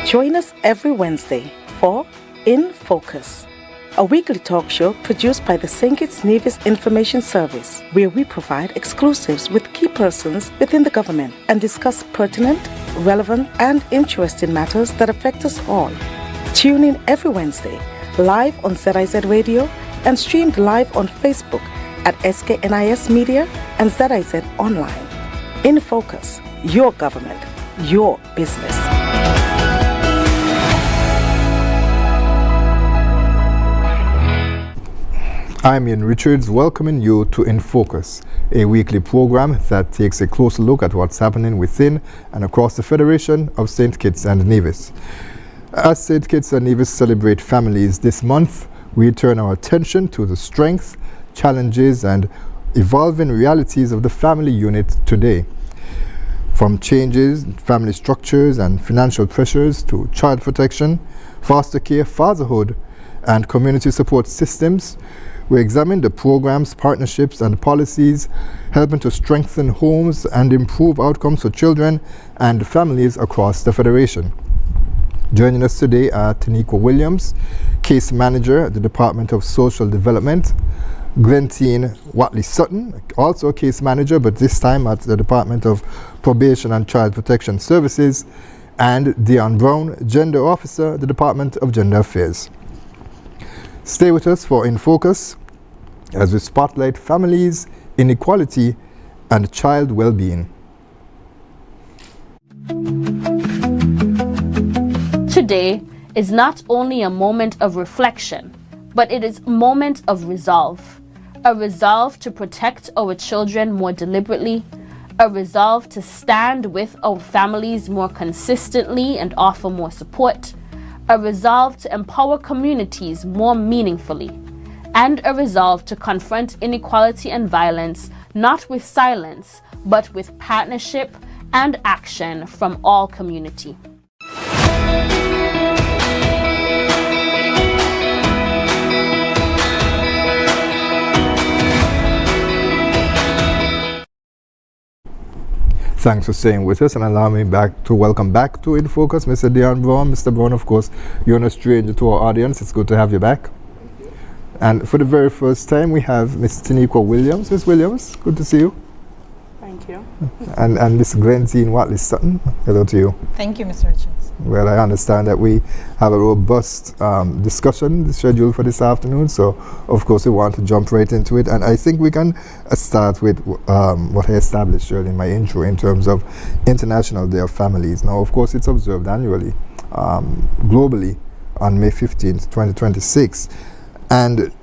Join us every Wednesday for InFocus, a weekly talk show produced by the St. Kitts Nevis Information Service, where we provide exclusives with key persons within the government and discuss pertinent, relevant, and interesting matters that affect us all. Tune in every Wednesday, live on ZIZ Radio and streamed live on Facebook at SKNIS Media and ZIZ Online. InFocus, your government, your business. I'm Ian Richards, welcoming you to InFocus, a weekly program that takes a closer look at what's happening within and across the Federation of St. Kitts and Nevis. As St. Kitts and Nevis celebrate families this month, we turn our attention to the strengths, challenges, and evolving realities of the family unit today. From changes in family structures and financial pressures to child protection, foster care, fatherhood, and community support systems, we examine the programs, partnerships, and policies helping to strengthen homes and improve outcomes for children and families across the Federation. Joining us today are Tiniqua Williams, Case Manager at the Department of Social Development, Glentine Wattley Sutton, also a Case Manager, but this time at the Department of Probation and Child Protection Services, and Dion Browne, Gender Officer at the Department of Gender Affairs. Stay with us for InFocus as we spotlight families, inequality, and child well-being. Today is not only a moment of reflection, but it is a moment of resolve. A resolve to protect our children more deliberately, a resolve to stand with our families more consistently and offer more support, a resolve to empower communities more meaningfully, and a resolve to confront inequality and violence not with silence, but with partnership and action from all community. Thanks for staying with us and allow me to welcome back to InFocus Mr. Dion Browne. Mr. Browne, of course, you're no stranger to our audience. It's good to have you back. And for the very first time, we have Ms. Tiniqua Williams. Ms. Williams, good to see you. Thank you. And Ms. Glentine Wattley Sutton, hello to you. Thank you, Mr. Richards. Well, I understand that we have a robust discussion scheduled for this afternoon, so of course we want to jump right into it. And I think we can start with what I established earlier in my intro in terms of International Day of Families. Now, of course, it's observed annually, globally, on May 15th, 2026. And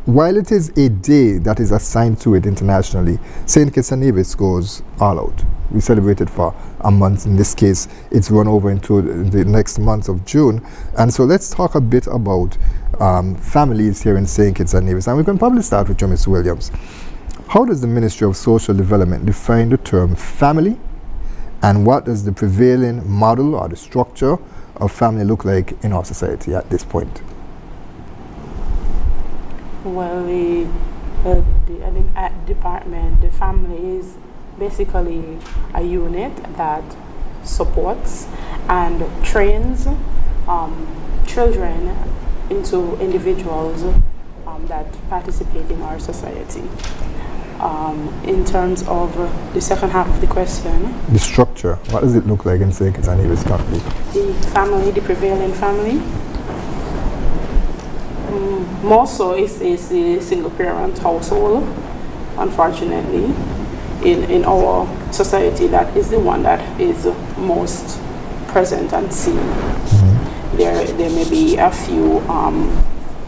while it is a day that is assigned to it internationally, St. Kitts and Nevis goes all out. We celebrate it for a month. In this case, it's run over into the next month of June. And so let's talk a bit about families here in St. Kitts and Nevis. And we can probably start with you, Ms. Williams. How does the Ministry of Social Development define the term family? And what does the prevailing model or the structure of family look like in our society at this point? Well, at department, the family is basically a unit that supports and trains children into individuals that participate in our society. In terms of the second half of the question, the structure, what does it look like in St. Kitts and Nevis currently? The family, the prevailing family, more so is a single parent household. Unfortunately, in our society, that is the one that is most present and seen. Mm-hmm. There may be a few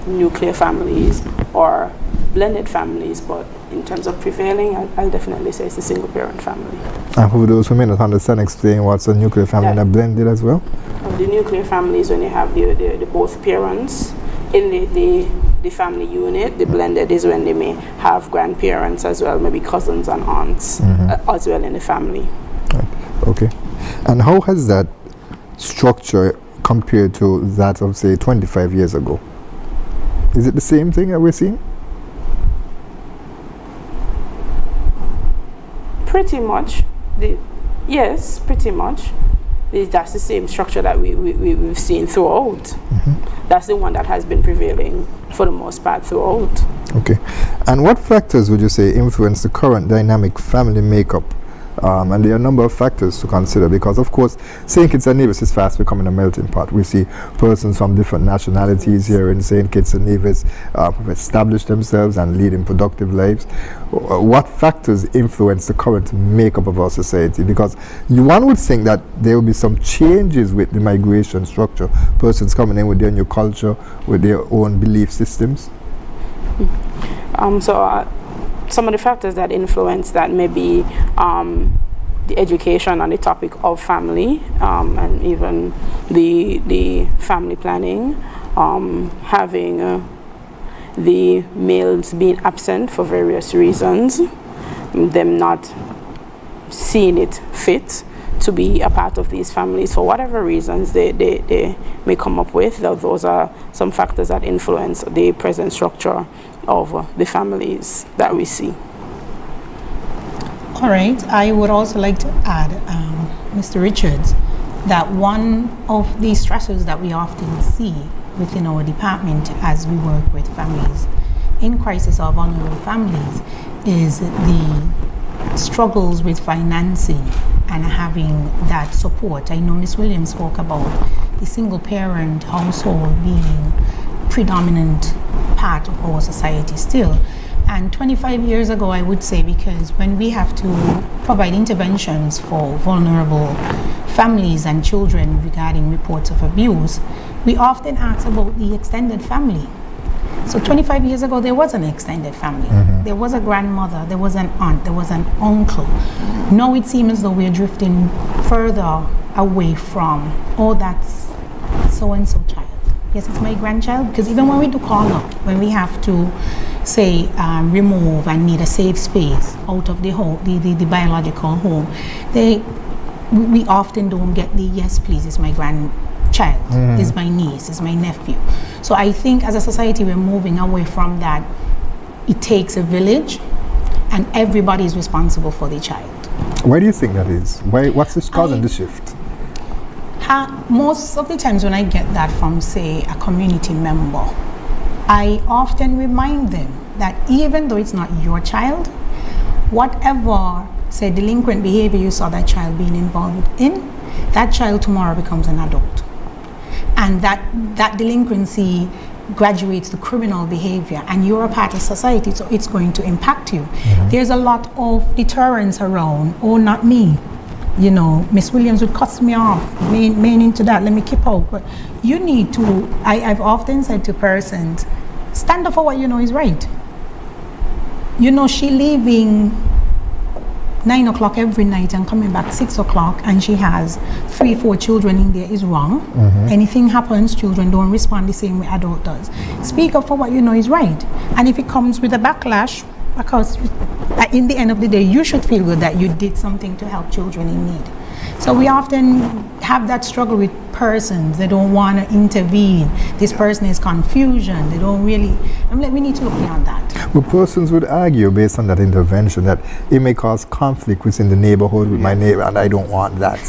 nuclear families or blended families, but in terms of prevailing, I'll definitely say it's a single parent family. And for those who may not understand, explain what's a nuclear family and a blended as well? The nuclear family is when you have the both parents in the family unit. The blended is when they may have grandparents as well, maybe cousins and aunts, mm-hmm. As well in the family. Right. Okay. And how has that structure compared to that of, say, 25 years ago? Is it the same thing that we're seeing? Pretty much. Yes, pretty much. that's the same structure that we've seen throughout. That's the one that has been prevailing for the most part throughout. Okay. And what factors would you say influence the current dynamic family makeup? And there are a number of factors to consider because, of course, St. Kitts and Nevis is fast becoming a melting pot. We see persons from different nationalities here in St. Kitts and Nevis who have established themselves and leading productive lives. What factors influence the current makeup of our society? Because one would think that there will be some changes with the migration structure, persons coming in with their new culture, with their own belief systems. Some of the factors that influence that may be the education on the topic of family and even the family planning, having the males being absent for various reasons, them not seeing it fit to be a part of these families for whatever reasons they may come up with. Those are some factors that influence the present structure of the families that we see. All right, I would also like to add, Mr. Richards, that one of the stressors that we often see within our department as we work with families in crisis or vulnerable families is the struggles with financing and having that support. I know Ms. Williams spoke about the single parent household being predominant part of our society still. And 25 years ago, I would say, because when we have to provide interventions for vulnerable families and children regarding reports of abuse, we often ask about the extended family. So 25 years ago, there was an extended family. There was a grandmother, there was an aunt, there was an uncle. Now it seems as though we're drifting further away from, oh, that's so-and-so child. Yes, it's my grandchild, because even when we do call up, when we have to say remove and need a safe space out of the home, the biological home, we often don't get the yes please, it's my grandchild, it's my niece, it's my nephew. So I think as a society we're moving away from that. It takes a village and everybody is responsible for the child. Why do you think that is? What's this causing the shift? Most of the times when I get that from, say, a community member, I often remind them that even though it's not your child, whatever, say, delinquent behavior you saw that child being involved in, that child tomorrow becomes an adult. And that delinquency graduates to criminal behavior, and you're a part of society, so it's going to impact you. There's a lot of deterrence around, oh, not me. You know, Miss Williams would cut me off, main into that, let me keep out. But you need to, I've often said to persons, stand up for what you know is right. You know, she leaving 9 o'clock every night and coming back 6 o'clock, and she has 3-4 children in there is wrong. Anything happens, children don't respond the same way adult does. Speak up for what you know is right. And if it comes with a backlash, because in the end of the day, you should feel good that you did something to help children in need. So we often have that struggle with persons. They don't want to intervene. This person is confusion. They don't really, I'm like, we need to look beyond that. Well, persons would argue based on that intervention that it may cause conflict within the neighborhood with my neighbor, and I don't want that.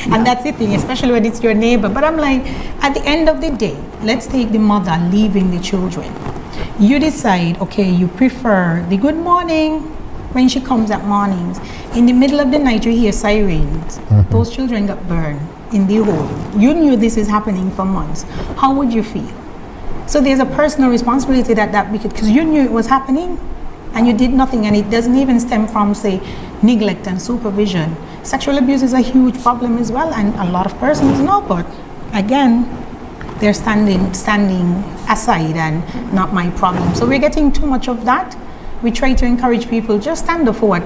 And that's the thing, especially when it's your neighbor. But I'm like, at the end of the day, let's take the mother leaving the children. You decide, okay, you prefer the good morning when she comes at mornings. In the middle of the night, you hear sirens. Those children got burned in the hole. You knew this is happening for months. How would you feel? So there's a personal responsibility that because you knew it was happening and you did nothing, and it doesn't even stem from, say, neglect and supervision. Sexual abuse is a huge problem as well, and a lot of persons know, but again, they're standing aside and not my problem. So we're getting too much of that. We try to encourage people, just stand up for what,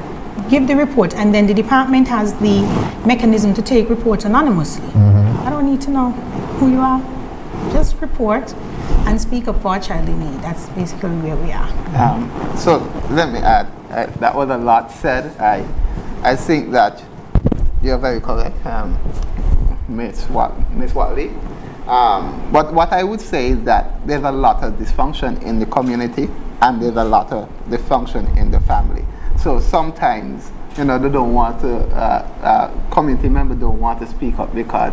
give the report, and then the department has the mechanism to take reports anonymously. I don't need to know who you are. Just report and speak up for a child in need. That's basically where we are. So let me add, that was a lot said. I think that you're very correct, Miss Wattley. But what I would say is that there's a lot of dysfunction in the community and there's a lot of dysfunction in the family. So sometimes they don't want to, community members don't want to speak up because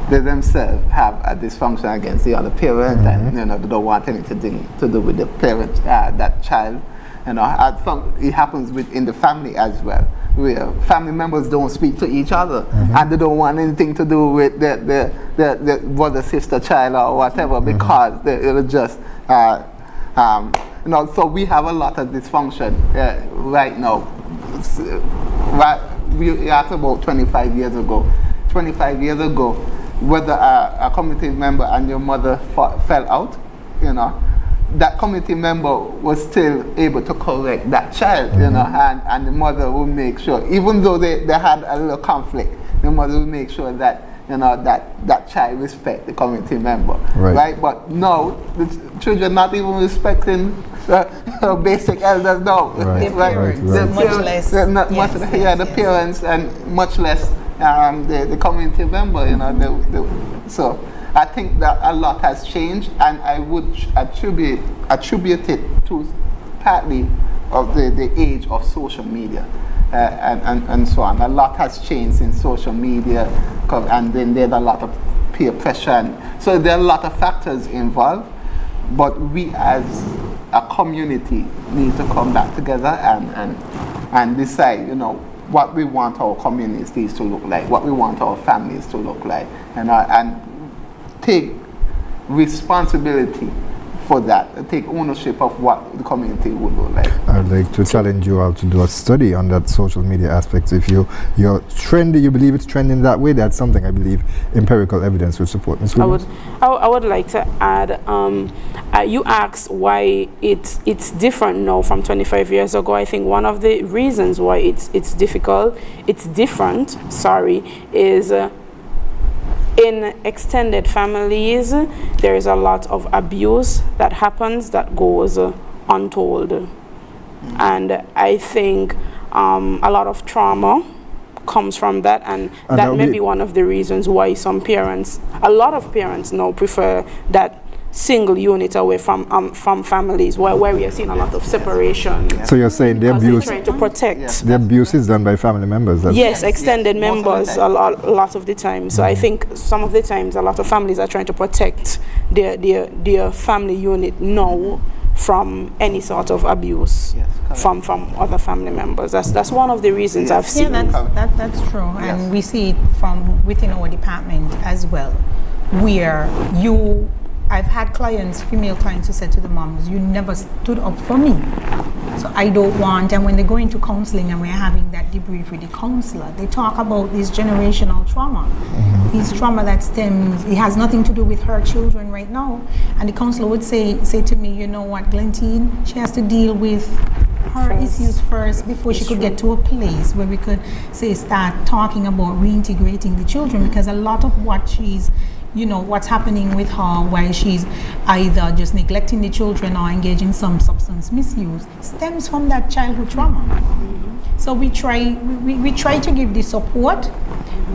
they themselves have a dysfunction against the other parent, and they don't want anything to do with the parent, that child. It happens within the family as well, where family members don't speak to each other, and they don't want anything to do with the brother, sister, child, or whatever, because they're just, so we have a lot of dysfunction right now. We asked about 25 years ago. 25 years ago, whether a community member and your mother fell out, that community member was still able to correct that child, and the mother would make sure, even though they had a little conflict, the mother would make sure that that child respect the community member, right? But now the children not even respecting basic elders now, right? The parents, and much less the community member, so I think that a lot has changed, and I would attribute it to partly of the age of social media, and so on. A lot has changed in social media, and then there's a lot of peer pressure, and so there are a lot of factors involved. But we as a community need to come back together and decide, what we want our communities to look like, what we want our families to look like, and take responsibility for that, take ownership of what the community would look like. I'd like to challenge you all to do a study on that social media aspect. If you're trendy, you believe it's trending that way, that's something I believe empirical evidence would support. Ms. Williams? I would like to add, you asked why it's different now from 25 years ago. I think one of the reasons why it's different, is in extended families, there is a lot of abuse that happens that goes untold. And I think a lot of trauma comes from that, and that may be one of the reasons why a lot of parents now prefer that single unit away from families where we are seeing a lot of separation. So you're saying the abuse, trying to protect. The abuse is done by family members? Yes, extended members a lot of the time. So I think some of the times a lot of families are trying to protect their family unit now from any sort of abuse from other family members. That's one of the reasons I've seen. That's true, and we see it from within our department as well, where I've had female clients who said to the moms, "You never stood up for me, so I don't want." And when they go into counseling and we're having that debrief with the counselor, they talk about this generational trauma. This trauma that stems, it has nothing to do with her children right now. And the counselor would say to me, "You know what, Glentine, she has to deal with her issues first before she could get to a place where we could start talking about reintegrating the children," because a lot of what she's what's happening with her while she's either just neglecting the children or engaging in some substance misuse stems from that childhood trauma. So we try to give the support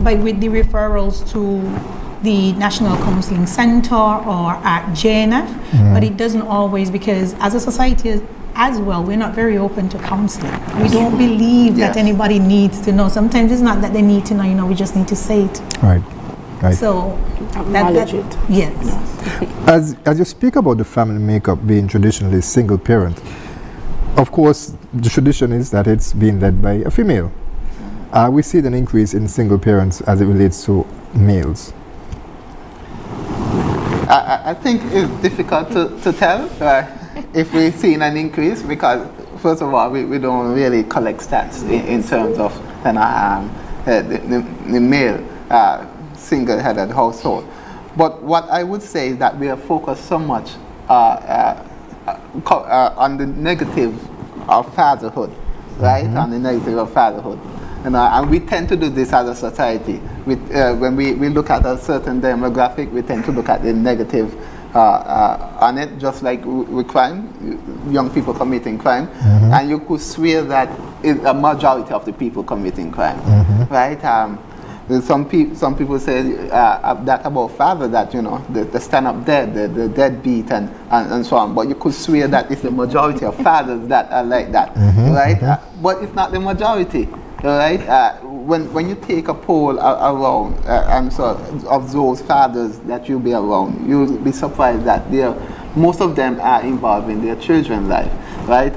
with the referrals to the National Counseling Center or at JNF, but it doesn't always, because as a society as well, we're not very open to counseling. We don't believe that anybody needs to know. Sometimes it's not that they need to know, we just need to say it. Right. So acknowledge it. Yes. As you speak about the family makeup being traditionally single parent, of course the tradition is that it's being led by a female. We see an increase in single parents as it relates to males. I think it's difficult to tell if we've seen an increase, because first of all, we don't really collect stats in terms of the male single-headed household. But what I would say is that we are focused so much on the negative of fatherhood, right? On the negative of fatherhood. And we tend to do this as a society. When we look at a certain demographic, we tend to look at the negative on it, just like with crime, young people committing crime. And you could swear that it's a majority of the people committing crime, right? Some people say that about father, that the stand up dead, the deadbeat and so on. But you could swear that it's the majority of fathers that are like that, right? But it's not the majority. all right? When you take a poll around of those fathers that you'll be around, you'll be surprised that most of them are involved in their children's life, right?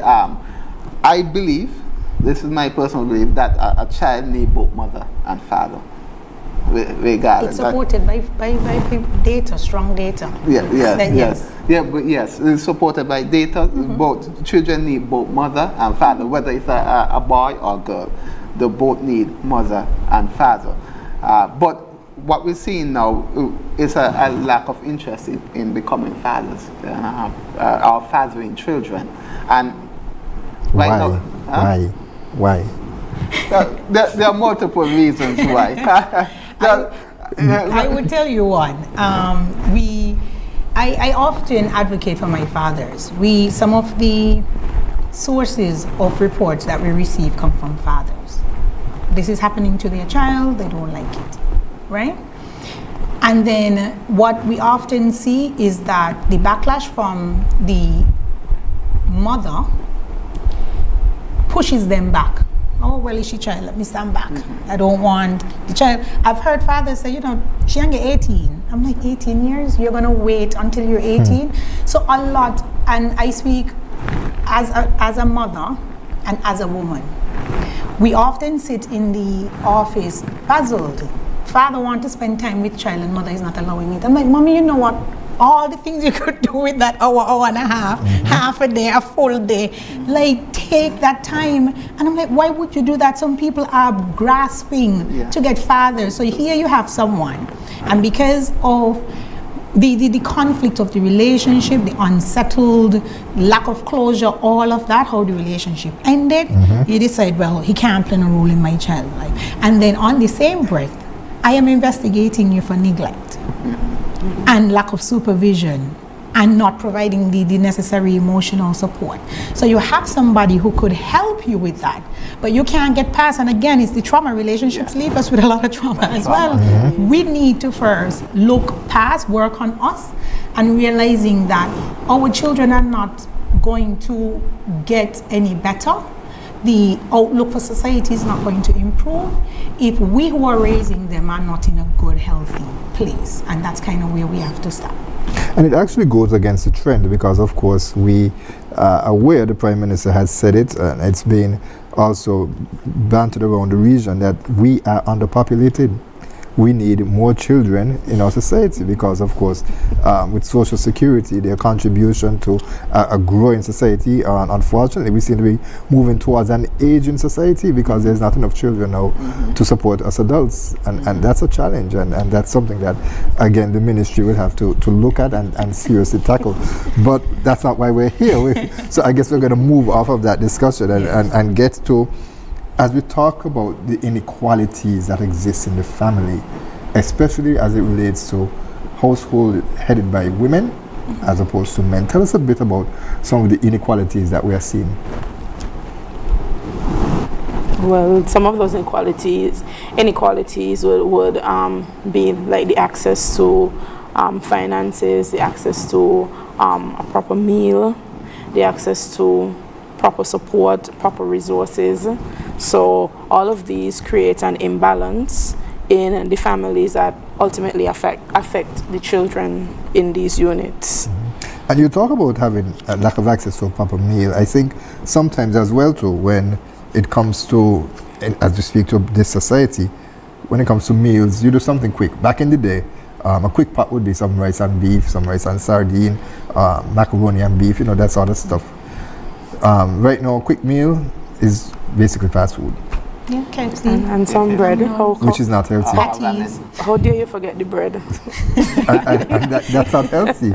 I believe, this is my personal belief, that a child needs both mother and father. Regardless. It's supported by data, strong data. Yes. It's supported by data. Both children need both mother and father, whether it's a boy or girl. They both need mother and father. But what we're seeing now is a lack of interest in becoming fathers or fathering children. And right now, Why? There are multiple reasons why. I would tell you one. I often advocate for my fathers. Some of the sources of reports that we receive come from fathers. This is happening to their child, they don't like it, right? And then what we often see is that the backlash from the mother pushes them back. Oh, well, is she child? Let me stand back. I don't want the child. I've heard fathers say, she ain't get 18. I'm like, 18 years? You're going to wait until you're 18? So a lot, and I speak as a mother and as a woman. We often sit in the office puzzled. Father wants to spend time with child and mother is not allowing it. I'm like, Mommy, you know what? All the things you could do with that hour and a half, half a day, a full day, like take that time. And I'm like, why would you do that? Some people are grasping to get fathers. So here you have someone, and because of the conflict of the relationship, the unsettled, lack of closure, all of that, how the relationship ended, you decide, well, he can't play a role in my child's life. And then on the same breath, I am investigating you for neglect and lack of supervision and not providing the necessary emotional support. So you have somebody who could help you with that, but you can't get past, and again, it's the trauma. Relationships leave us with a lot of trauma as well. We need to first look past, work on us, and realizing that our children are not going to get any better. The outlook for society is not going to improve if we who are raising them are not in a good, healthy place. And that's kind of where we have to start. And it actually goes against the trend because, of course, we are aware the Prime Minister has said it, and it's been also bantered around the region that we are underpopulated. We need more children in our society because, of course, with Social Security, their contribution to a growing society, unfortunately, we seem to be moving towards an aging society because there's not enough children now to support us adults. And that's a challenge, and that's something that, again, the ministry will have to look at and seriously tackle. But that's not why we're here. So I guess we're going to move off of that discussion and get to, as we talk about the inequalities that exist in the family, especially as it relates to household headed by women as opposed to men. Tell us a bit about some of the inequalities that we are seeing. Well, some of those inequalities would be like the access to finances, the access to a proper meal, the access to proper support, proper resources. So all of these create an imbalance in the families that ultimately affect the children in these units. And you talk about having a lack of access to a proper meal. I think sometimes as well too, when it comes to, as we speak to this society, when it comes to meals, you do something quick. Back in the day, a quick pot would be some rice and beef, some rice and sardine, macaroni and beef, that sort of stuff. Right now, a quick meal is basically fast food. Yeah, KFC. And some bread. Which is not healthy. How dare you forget the bread? and that's not healthy.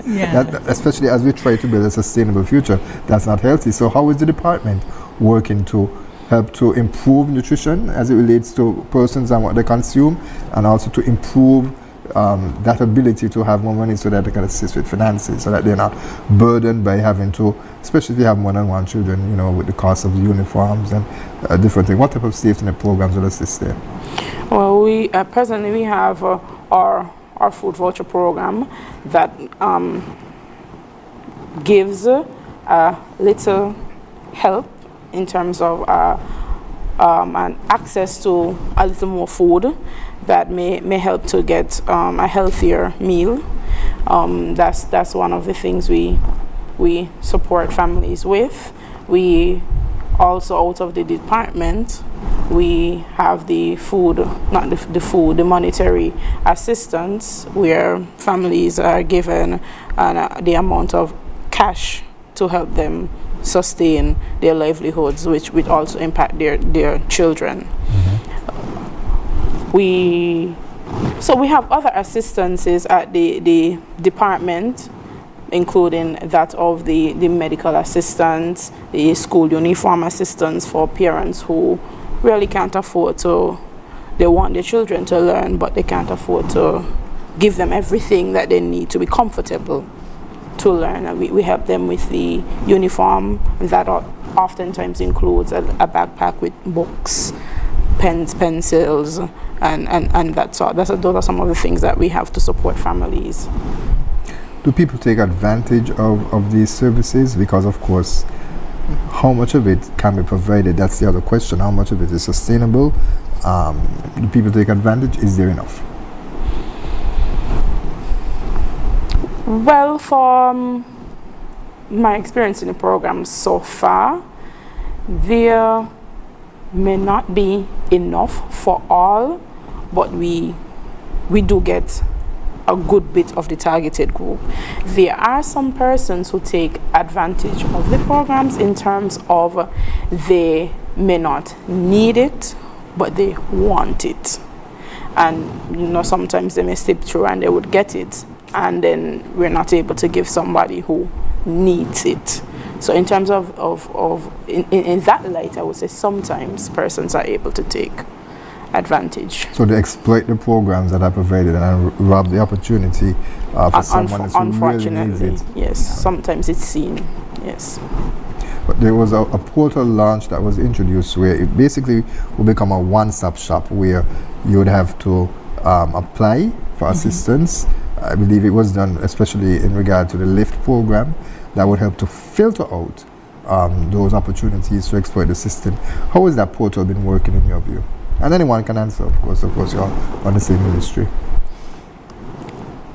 Especially as we try to build a sustainable future, that's not healthy. So how is the department working to help to improve nutrition as it relates to persons and what they consume, and also to improve that ability to have more money so that they can assist with finances, so that they're not burdened by having to, especially if you have more than one children, with the cost of uniforms and different things. What type of safety net programs will assist there? Well, we presently we have our food voucher program that gives a little help in terms of and access to a little more food that may help to get a healthier meal. That's one of the things we support families with. We also, out of the department, we have the food, not the food, the monetary assistance, where families are given the amount of cash to help them sustain their livelihoods, which would also impact their children. So we have other assistances at the department, including that of the medical assistance, the school uniform assistance for parents who really can't afford to, they want their children to learn, but they can't afford to give them everything that they need to be comfortable to learn. And we help them with the uniform that oftentimes includes a backpack with books, pens, pencils, and that sort. Those are some of the things that we have to support families. Do people take advantage of these services? Because of course, how much of it can be provided? That's the other question. How much of it is sustainable? Do people take advantage? Is there enough? Well, from my experience in the program so far, there may not be enough for all, but we do get a good bit of the targeted group. There are some persons who take advantage of the programs in terms of they may not need it, but they want it. And sometimes they may slip through and they would get it, and then we're not able to give somebody who needs it. So in terms of in that light, I would say sometimes persons are able to take advantage. So they exploit the programs that are provided and rob the opportunity for someone who really needs it. Yes, sometimes it's seen, yes. But there was a portal launch that was introduced where it basically will become a one-stop shop where you would have to apply for assistance. I believe it was done especially in regard to the LIFT program that would help to filter out those opportunities to exploit the system. How has that portal been working in your view? And anyone can answer, of course you're on the same ministry.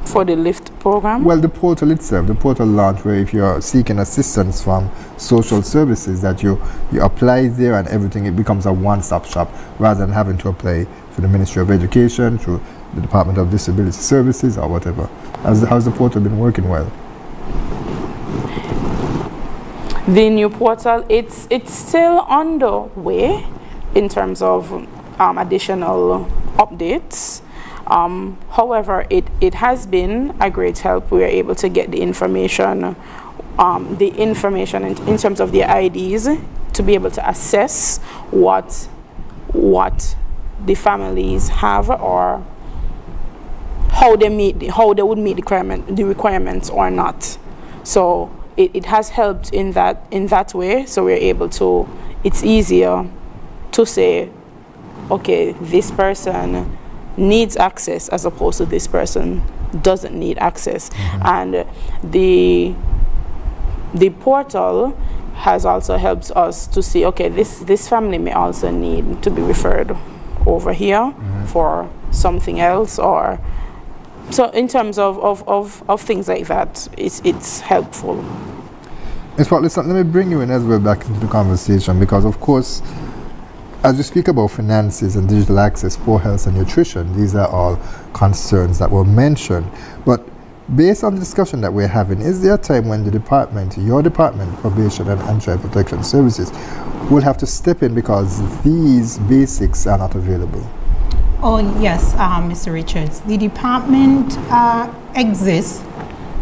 For the LIFT program? Well, the portal itself, the portal launch where if you're seeking assistance from social services that you apply there and everything, it becomes a one-stop shop rather than having to apply to the Ministry of Education, through the Department of Disability Services or whatever. How's the portal been working well? The new portal, it's still underway in terms of additional updates. However, it has been a great help. We are able to get the information in terms of the IDs to be able to assess what the families have, or how they would meet the requirements or not. So it has helped in that way. So we're able to. It's easier to say, okay, this person needs access as opposed to this person doesn't need access. And the portal has also helped us to see, okay, this family may also need to be referred over here for something else, or so in terms of things like that, it's helpful. Listen, let me bring you in as well back into the conversation, because of course, as we speak about finances and digital access, poor health and nutrition, these are all concerns that were mentioned. But based on the discussion that we're having, is there a time when the department, your department, Probation and Child Protection Services, will have to step in because these basics are not available? Oh yes, Mr. Richards. The department exists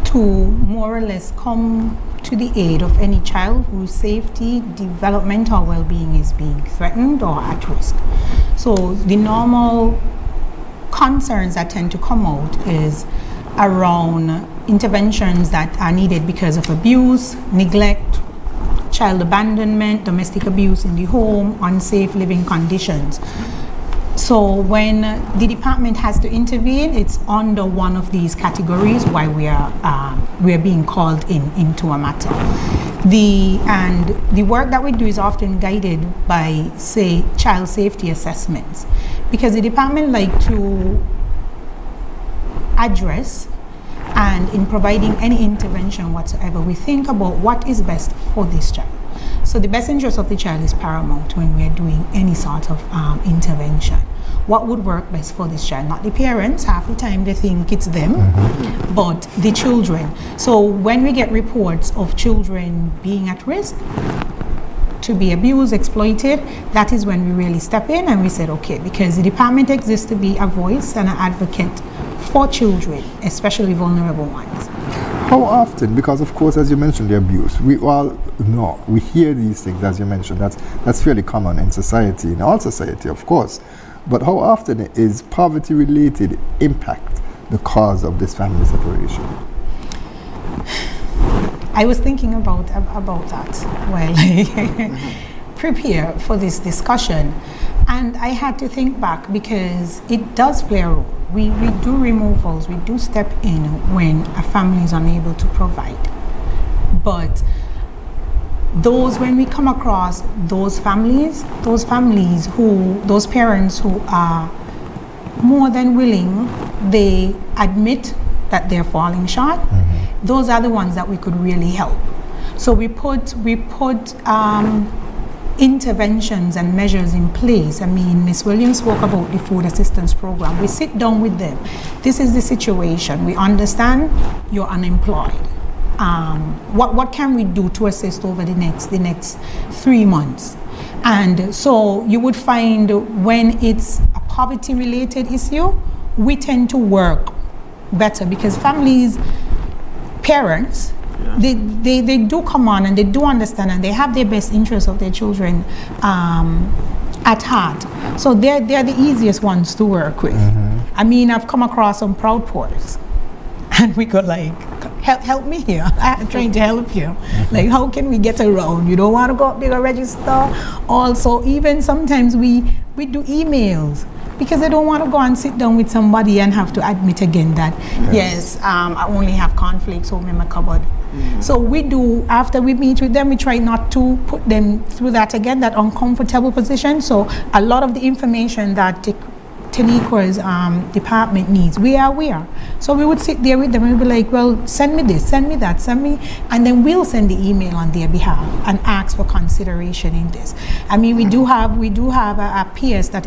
to more or less come to the aid of any child whose safety, development, or well-being is being threatened or at risk. So the normal concerns that tend to come out is around interventions that are needed because of abuse, neglect, child abandonment, domestic abuse in the home, unsafe living conditions. So when the department has to intervene, it's under one of these categories why we are being called into a matter. The work that we do is often guided by, say, child safety assessments, because the department like to address, and in providing any intervention whatsoever, we think about what is best for this child. So the best interest of the child is paramount when we're doing any sort of intervention. What would work best for this child? Not the parents, half the time they think it's them, but the children. So when we get reports of children being at risk to be abused, exploited, that is when we really step in and we said, okay, because the department exists to be a voice and an advocate for children, especially vulnerable ones. How often? Because of course, as you mentioned, the abuse, we all know, we hear these things, as you mentioned, that's fairly common in society, in all society, of course. But how often is poverty-related impact the cause of this family separation? I was thinking about that while I prepare for this discussion, and I had to think back because it does play a role. We do removals, we do step in when a family is unable to provide. But when we come across those parents who are more than willing, they admit that they're falling short, those are the ones that we could really help. So we put interventions and measures in place. I mean, Ms. Williams spoke about the food assistance program. We sit down with them. This is the situation. We understand you're unemployed. What can we do to assist over the next 3 months? And so you would find when it's a poverty-related issue, we tend to work better because parents, they do come on and they do understand and they have the best interests of their children at heart. So they're the easiest ones to work with. I mean, I've come across some proud poors and we go like, help me here. I'm trying to help you. Like, how can we get around? You don't want to go up there and register. Also, even sometimes we do emails because they don't want to go and sit down with somebody and have to admit again that, yes, I only have cornflakes home in my cupboard. So we do, after we meet with them, we try not to put them through that again, that uncomfortable position. So a lot of the information that Tiniqua's department needs, we are aware. So we would sit there with them and be like, well, send me this, send me that, send me, and then we'll send the email on their behalf and ask for consideration in this. I mean, we do have a PS that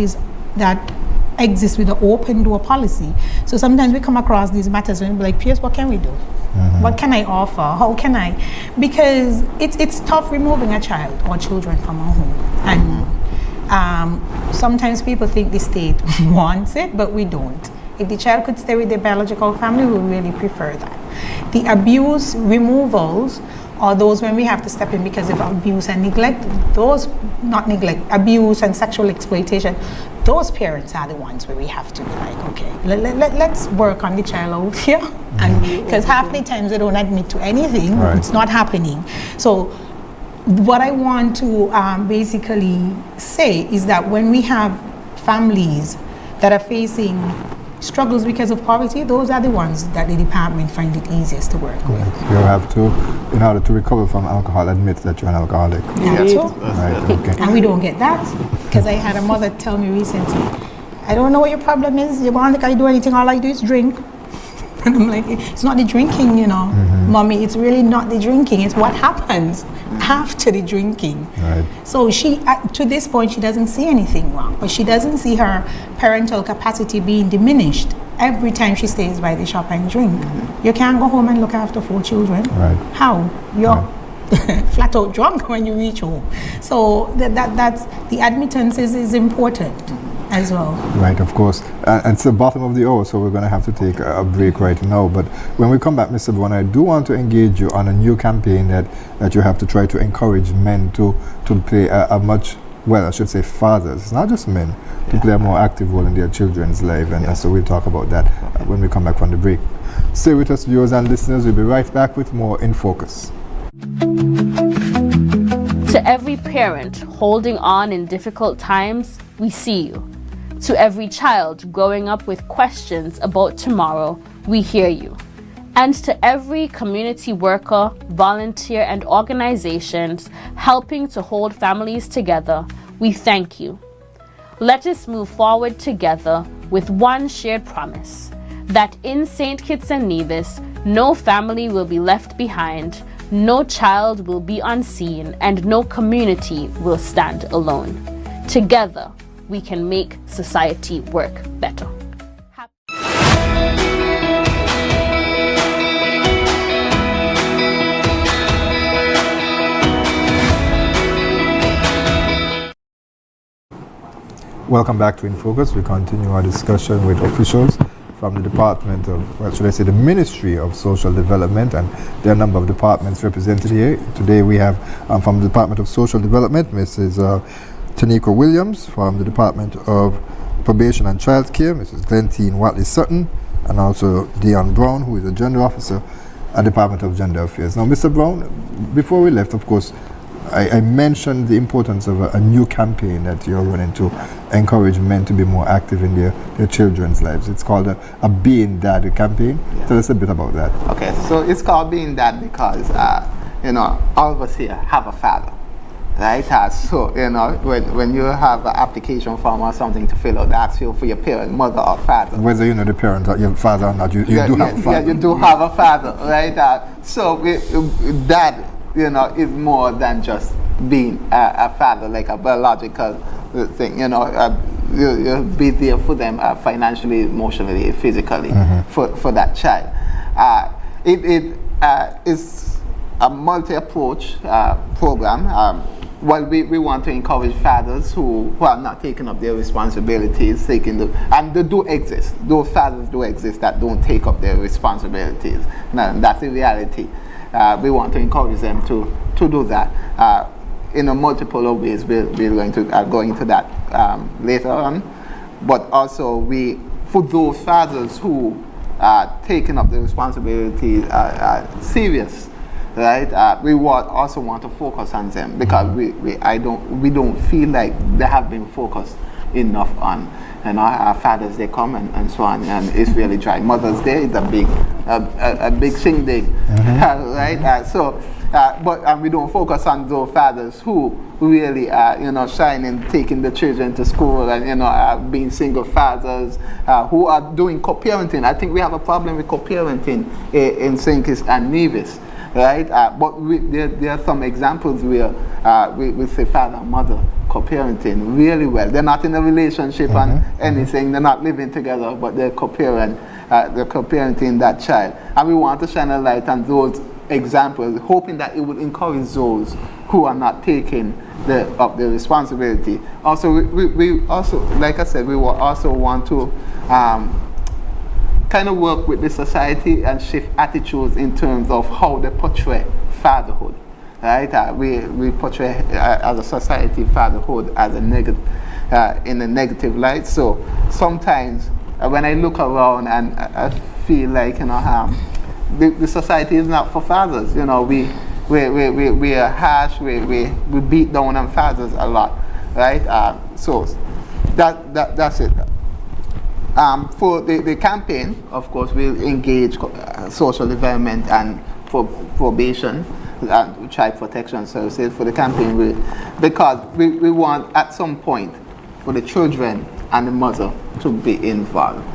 exists with the open door policy. So sometimes we come across these matters and be like, PS, what can we do? What can I offer? How can I? Because it's tough removing a child or children from a home. And sometimes people think the state wants it, but we don't. If the child could stay with their biological family, we really prefer that. The abuse removals are those when we have to step in because of abuse and neglect. Abuse and sexual exploitation, those parents are the ones where we have to be like, okay, let's work on the child out here. And because half the times they don't admit to anything, it's not happening. So what I want to basically say is that when we have families that are facing struggles because of poverty, those are the ones that the department find it easiest to work with. You have to, in order to recover from alcohol, admit that you're an alcoholic. And we don't get that, because I had a mother tell me recently, I don't know what your problem is, you want to do anything, all I do is drink. And I'm like, it's not the drinking, you know, mommy, it's really not the drinking, it's what happens after the drinking. So she, to this point, she doesn't see anything wrong, but she doesn't see her parental capacity being diminished every time she stays by the shop and drink. You can't go home and look after 4 children. How? You're flat out drunk when you reach home. So that's the admittance is important as well. Right, of course. And it's the bottom of the hour, so we're going to have to take a break right now. But when we come back, Mr. Browne, I do want to engage you on a new campaign that you have to try to encourage men to play a much, well, I should say fathers, not just men, to play a more active role in their children's life. And so we'll talk about that when we come back from the break. Stay with us, viewers and listeners. We'll be right back with more In Focus. To every parent holding on in difficult times, we see you. To every child growing up with questions about tomorrow, we hear you. And to every community worker, volunteer, and organizations helping to hold families together, we thank you. Let us move forward together with one shared promise, that in St. Kitts and Nevis, no family will be left behind, no child will be unseen, and no community will stand alone. Together, we can make society work better. Welcome back to InFocus. We continue our discussion with officials from the Department of, well, should I say the Ministry of Social Development, and there are a number of departments represented here. Today we have from the Department of Social Development, Mrs. Tiniqua Williams, from the Department of Probation and Child Care, Mrs. Glentine Wattley Sutton, and also Dion Browne, who is a Gender Officer at Department of Gender Affairs. Now, Mr. Browne, before we left, of course, I mentioned the importance of a new campaign that you're running to encourage men to be more active in their children's lives. It's called a Being Dad campaign. Yeah. Tell us a bit about that. Okay, so it's called Being Dad because, all of us here have a father, right? So, when you have an application form or something to fill out, they ask you for your parent, mother or father. Whether you know the parent or your father or not, you do have a father. Yeah, you do have a father, right? So, dad, is more than just being a father, like a biological thing. You'll be there for them financially, emotionally, physically, for that child. It is a multi-approach program. We want to encourage fathers who are not taking up their responsibilities, and they do exist. Those fathers do exist that don't take up their responsibilities. Now, that's the reality. We want to encourage them to do that in a multiple of ways. We're going to go into that later on. But also, for those fathers who are taking up the responsibility serious, right? We also want to focus on them because we don't feel like they have been focused enough on. Our fathers, they come and so on, and it's really dry. Mother's Day is a big thing day, right? But we don't focus on those fathers who really are, shining, taking the children to school, and being single fathers who are doing co-parenting. I think we have a problem with co-parenting in St. Kitts and Nevis, right? But there are some examples where we say father and mother co-parenting really well. They're not in a relationship and anything. They're not living together, but they're co-parenting that child. And we want to shine a light on those examples, hoping that it would encourage those who are not taking up the responsibility. Also, we also, like I said, we will also want to kind of work with the society and shift attitudes in terms of how they portray fatherhood. Right? We portray as a society fatherhood as a negative, in a negative light. So sometimes when I look around and I feel like the society is not for fathers. We are harsh. We beat down on fathers a lot, right? So that's it. For the campaign, of course, we'll engage social development and probation. Child protection services for the campaign, because we want at some point for the children and the mother to be involved,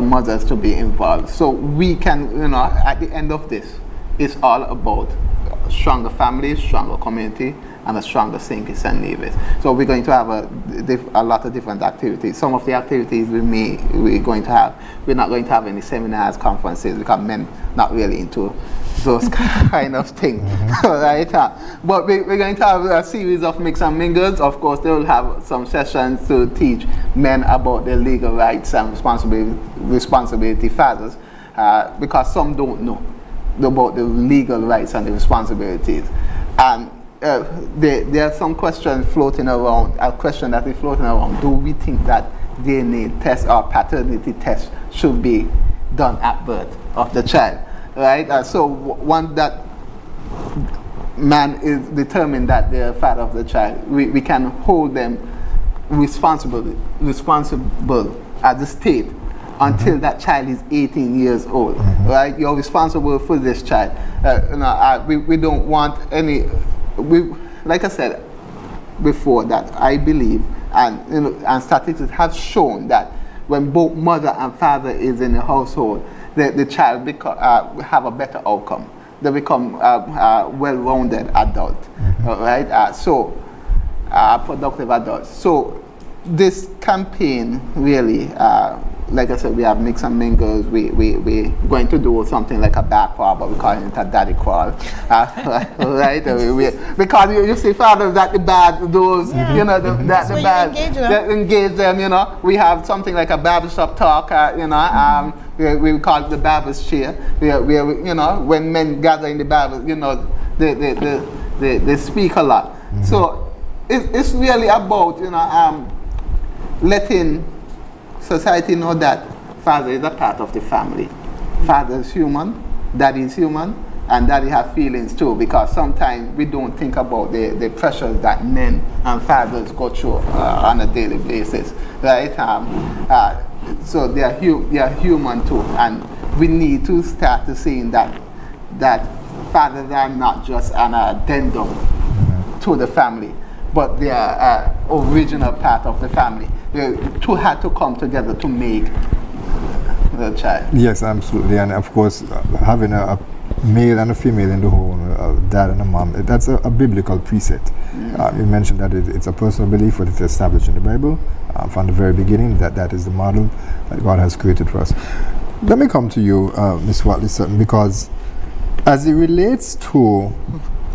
mothers to be involved, so we can, at the end of this, it's all about stronger families, stronger community, and a stronger St. Kitts and Nevis. So we're going to have a lot of different activities. Some of the activities we're going to have, we're not going to have any seminars, conferences, because men not really into those kind of things, right? But we're going to have a series of mix and mingles. Of course, they will have some sessions to teach men about their legal rights and responsibility fathers, because some don't know about the legal rights and the responsibilities. And there are some questions floating around, a question that is floating around: do we think that DNA test or paternity test should be done at birth of the child? Right? So once that man is determined that they're father of the child, we can hold them responsible as the state until that child is 18 years old, right? You're responsible for this child. We don't want any. Like I said before, that I believe, and statistics have shown that when both mother and father is in the household, the child have a better outcome. They become well-rounded adult, right? Productive adults. So this campaign really, like I said, we have mix and mingles. We're going to do something like a back crawl, but we're calling it a daddy crawl, right? Because you see fathers that the bad, those, you know, the bad, that engage them, you know. We have something like a barbershop talk, you know, we call it the barber's chair, where you know, when men gather in the barber, you know, they speak a lot. So it's really about, you know, letting society know that father is a part of the family. Father is human, daddy is human, and daddy have feelings too, because sometimes we don't think about the pressures that men and fathers go through on a daily basis, right? So they are human too, and we need to start to seeing that fathers are not just an addendum to the family, but they are an original part of the family. They two had to come together to make the child. Yes, absolutely. And of course, having a male and a female in the home, a dad and a mom, that's a biblical precept. You mentioned that it's a personal belief, but it's established in the Bible from the very beginning, that is the model that God has created for us. Let me come to you, Ms. Wattley Sutton, because as it relates to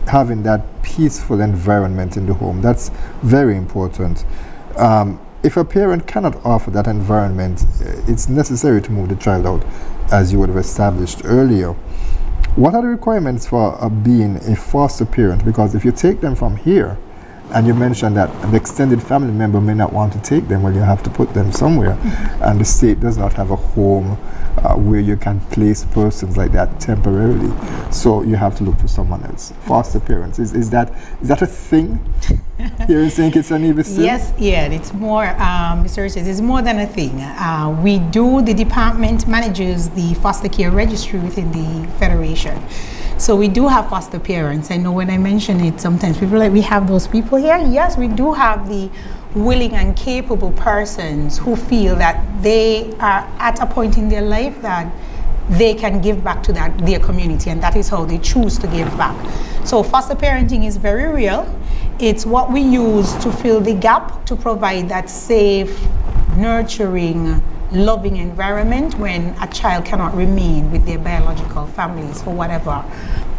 having that peaceful environment in the home, that's very important. If a parent cannot offer that environment, it's necessary to move the child out, as you would have established earlier. What are the requirements for being a foster parent? Because if you take them from here, and you mentioned that an extended family member may not want to take them, well, you have to put them somewhere, and the state does not have a home where you can place persons like that temporarily, so you have to look for someone else. Foster parents, is that a thing here in St. Kitts and Nevis? Yes, it's more, Mr. Richards, it's more than a thing. The department manages the foster care registry within the Federation. So we do have foster parents. I know when I mention it, sometimes people are like, we have those people here. Yes, we do have the willing and capable persons who feel that they are at a point in their life that they can give back to their community, and that is how they choose to give back. So foster parenting is very real. It's what we use to fill the gap, to provide that safe, nurturing, loving environment when a child cannot remain with their biological families for whatever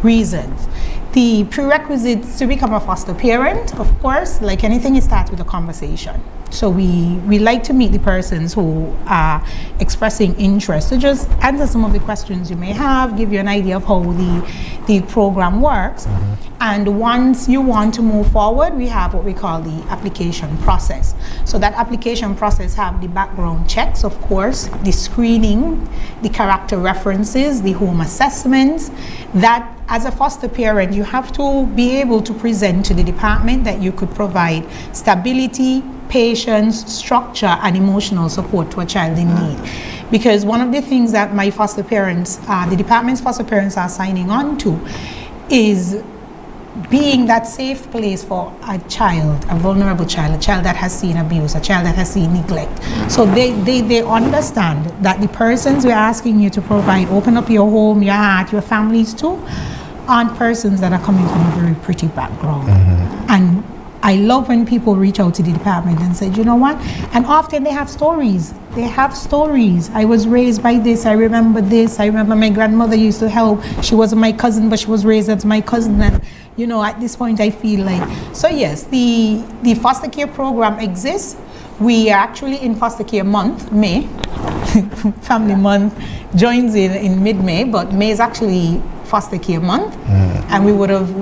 reasons. The prerequisites to become a foster parent, of course, like anything, it starts with a conversation. So we like to meet the persons who are expressing interest, to just answer some of the questions you may have, give you an idea of how the program works. And once you want to move forward, we have what we call the application process. So that application process have the background checks, of course, the screening, the character references, the home assessments. That as a foster parent, you have to be able to present to the department that you could provide stability, patience, structure, and emotional support to a child in need. Because one of the things that my foster parents, the department's foster parents are signing on to, is being that safe place for a child, a vulnerable child, a child that has seen abuse, a child that has seen neglect. So they understand that the persons we're asking you to provide, open up your home, your heart, your families to, aren't persons that are coming from a very pretty background. And I love when people reach out to the department and say, you know what? And often they have stories. They have stories. I was raised by this. I remember this. I remember my grandmother used to help. She wasn't my cousin, but she was raised as my cousin. And, you know, at this point, I feel like, so yes, the foster care program exists. We are actually in foster care month, May. Family month joins in mid-May, but May is actually foster care month. And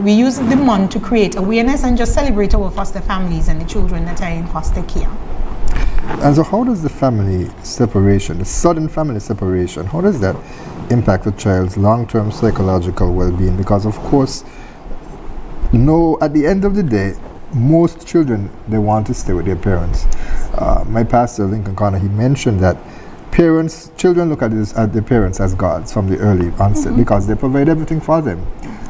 we use the month to create awareness and just celebrate our foster families and the children that are in foster care. And so how does the family separation, the sudden family separation, how does that impact a child's long-term psychological well-being? Because of course, at the end of the day, most children, they want to stay with their parents. My pastor, Lincoln Connor, he mentioned that children look at their parents as gods from the early onset because they provide everything for them.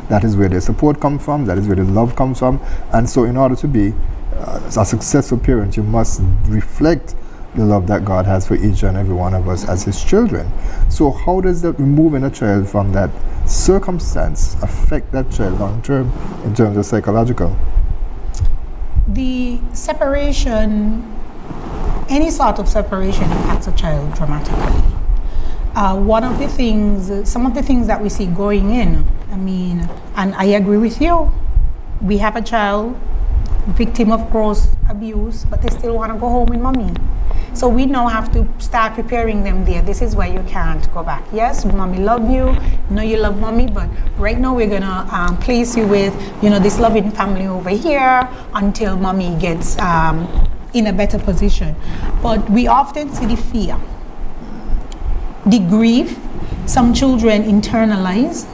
That is where their support comes from, that is where their love comes from. And so in order to be a successful parent, you must reflect the love that God has for each and every one of us as his children. So how does that removing a child from that circumstance affect that child long term in terms of psychological? The separation, any sort of separation impacts a child dramatically. Some of the things that we see going in, and I agree with you, we have a child victim of gross abuse, but they still want to go home with mommy. So we now have to start preparing them there. This is where you can't go back. Yes, mommy love you, know you love mommy, but right now we're gonna place you with, this loving family over here until mommy gets in a better position. But we often see the fear, the grief. Some children internalize,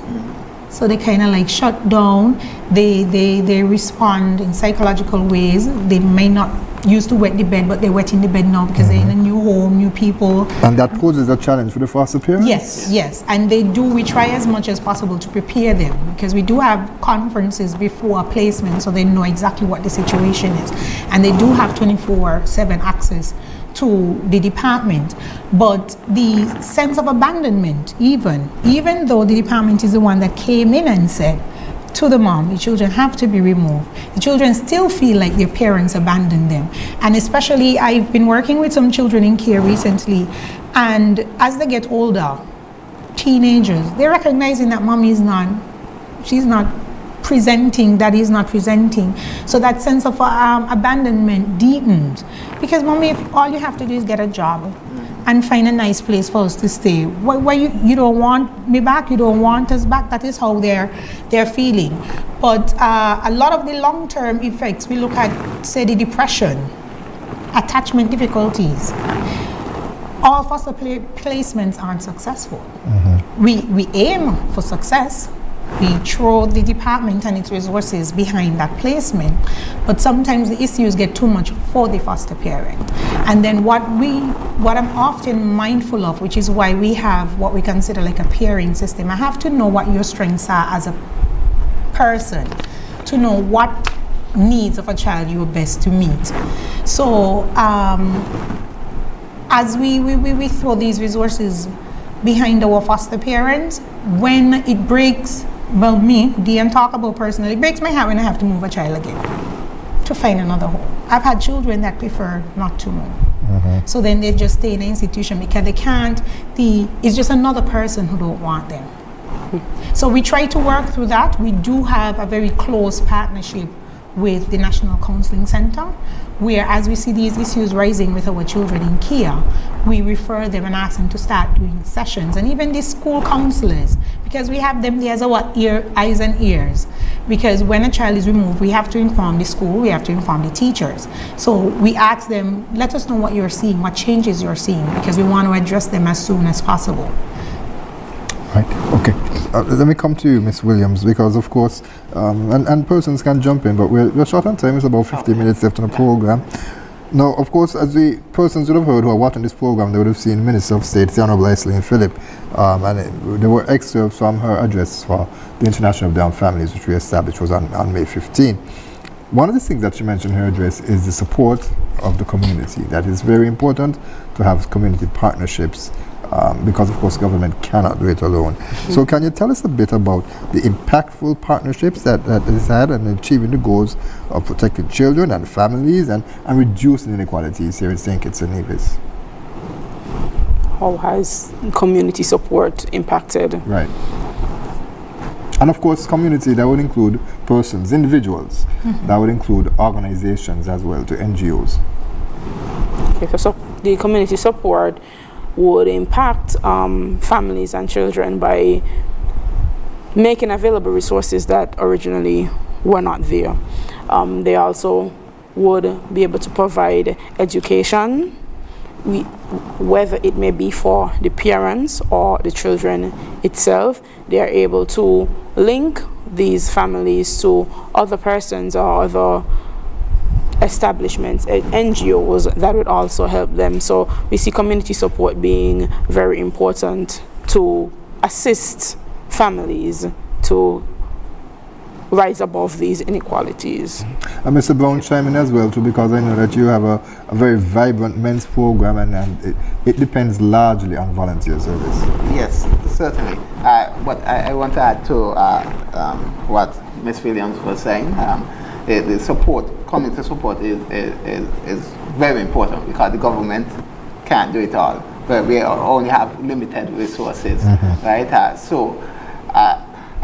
so they kind of like shut down. They respond in psychological ways. They may not used to wet the bed, but they're wetting the bed now because they're in a new home, new people. And that poses a challenge for the foster parents? Yes. And we try as much as possible to prepare them, because we do have conferences before placement so they know exactly what the situation is. And they do have 24/7 access to the department. But the sense of abandonment, even though the department is the one that came in and said to the mom, the children have to be removed, the children still feel like their parents abandoned them. And especially, I've been working with some children in care recently, and as they get older, teenagers, they're recognizing that mommy is she's not presenting, daddy is not presenting. So that sense of abandonment deepens, because mommy, if all you have to do is get a job and find a nice place for us to stay. Why you don't want me back, you don't want us back, that is how they're feeling. But a lot of the long-term effects, we look at, say, the depression, attachment difficulties. All foster placements aren't successful. We aim for success. We throw the department and its resources behind that placement, but sometimes the issues get too much for the foster parent. And then what I'm often mindful of, which is why we have what we consider like a peering system. I have to know what your strengths are as a person, to know what needs of a child you are best to meet. So as we throw these resources behind our foster parents, when it breaks, well, me, Dion, talk about personally, it breaks my heart when I have to move a child again to find another home. I've had children that prefer not to move. So then they just stay in the institution because they can't, it's just another person who don't want them. So we try to work through that. We do have a very close partnership with the National Counseling Center, where as we see these issues rising with our children in care, we refer them and ask them to start doing sessions, and even the school counselors, because we have them there as our eyes and ears. Because when a child is removed, we have to inform the school, we have to inform the teachers. So we ask them, let us know what you're seeing, what changes you're seeing, because we want to address them as soon as possible. Right, okay. Let me come to you, Ms. Williams, because of course, and persons can jump in, but we're short on time. It's about 50 minutes left on the program. Now, of course, as the persons would have heard who are watching this program, they would have seen Minister of State, the Honorable Iselin Philip, and there were excerpts from her address for the International of Down Families, which we established was on May 15. One of the things that she mentioned in her address is the support of the community. That is very important to have community partnerships, because of course government cannot do it alone. So can you tell us a bit about the impactful partnerships that is had in achieving the goals of protecting children and families and reducing inequalities here in St. Kitts and Nevis? How has community support impacted? Right. And of course community, that would include persons, individuals, that would include organizations as well, to NGOs. Okay, so the community support would impact families and children by making available resources that originally were not there. They also would be able to provide education, whether it may be for the parents or the children itself. They are able to link these families to other persons or other establishments, NGOs that would also help them. So we see community support being very important to assist families to rise above these inequalities. And Mr. Browne chime in as well too, because I know that you have a very vibrant men's program, and it depends largely on volunteer service. Yes, certainly. But I want to add to what Ms. Williams was saying. The support, community support is very important, because the government can't do it all. But we only have limited resources, right? So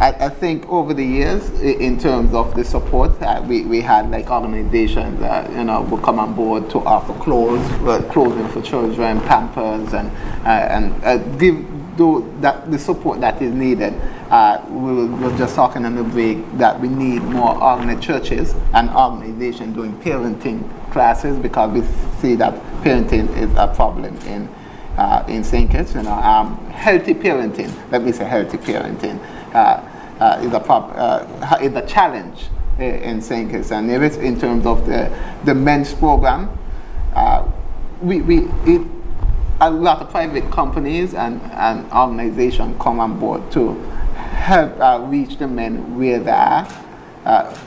I think over the years, in terms of the support, we had like organizations that would come on board to offer clothing for children, Pampers, and give the support that is needed. We were just talking in the break that we need more organized churches and organizations doing parenting classes, because we see that parenting is a problem in St. Kitts. Healthy parenting, let me say healthy parenting, is a challenge in St. Kitts and Nevis. In terms of the men's program, a lot of private companies and organizations come on board to help reach the men where they are.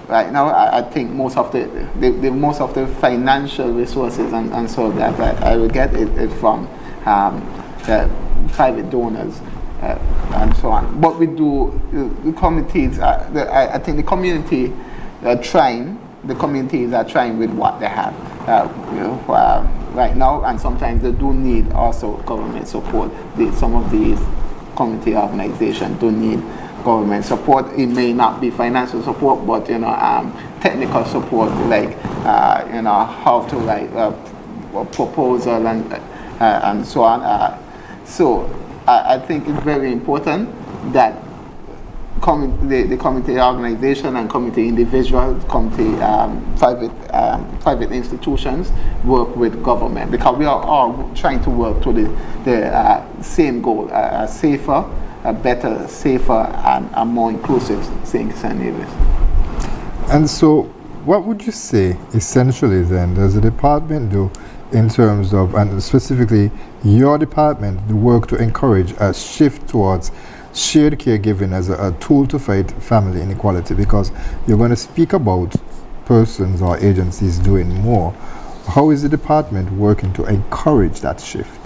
Right now, I think most of the financial resources and so that I will get is from the private donors and so on. But we do the communities. I think the community are trying. The communities are trying with what they have. Right now, and sometimes they do need also government support. Some of these community organizations do need government support. It may not be financial support, but technical support, like how to write a proposal and so on. So I think it's very important that the community organization and community individuals, community private institutions work with government, because we are all trying to work to the same goal: a safer, a better, safer, and a more inclusive St. Kitts and Nevis. And so, what would you say essentially then does the department do in terms of, and specifically your department, the work to encourage a shift towards shared caregiving as a tool to fight family inequality? Because you're going to speak about persons or agencies doing more. How is the department working to encourage that shift?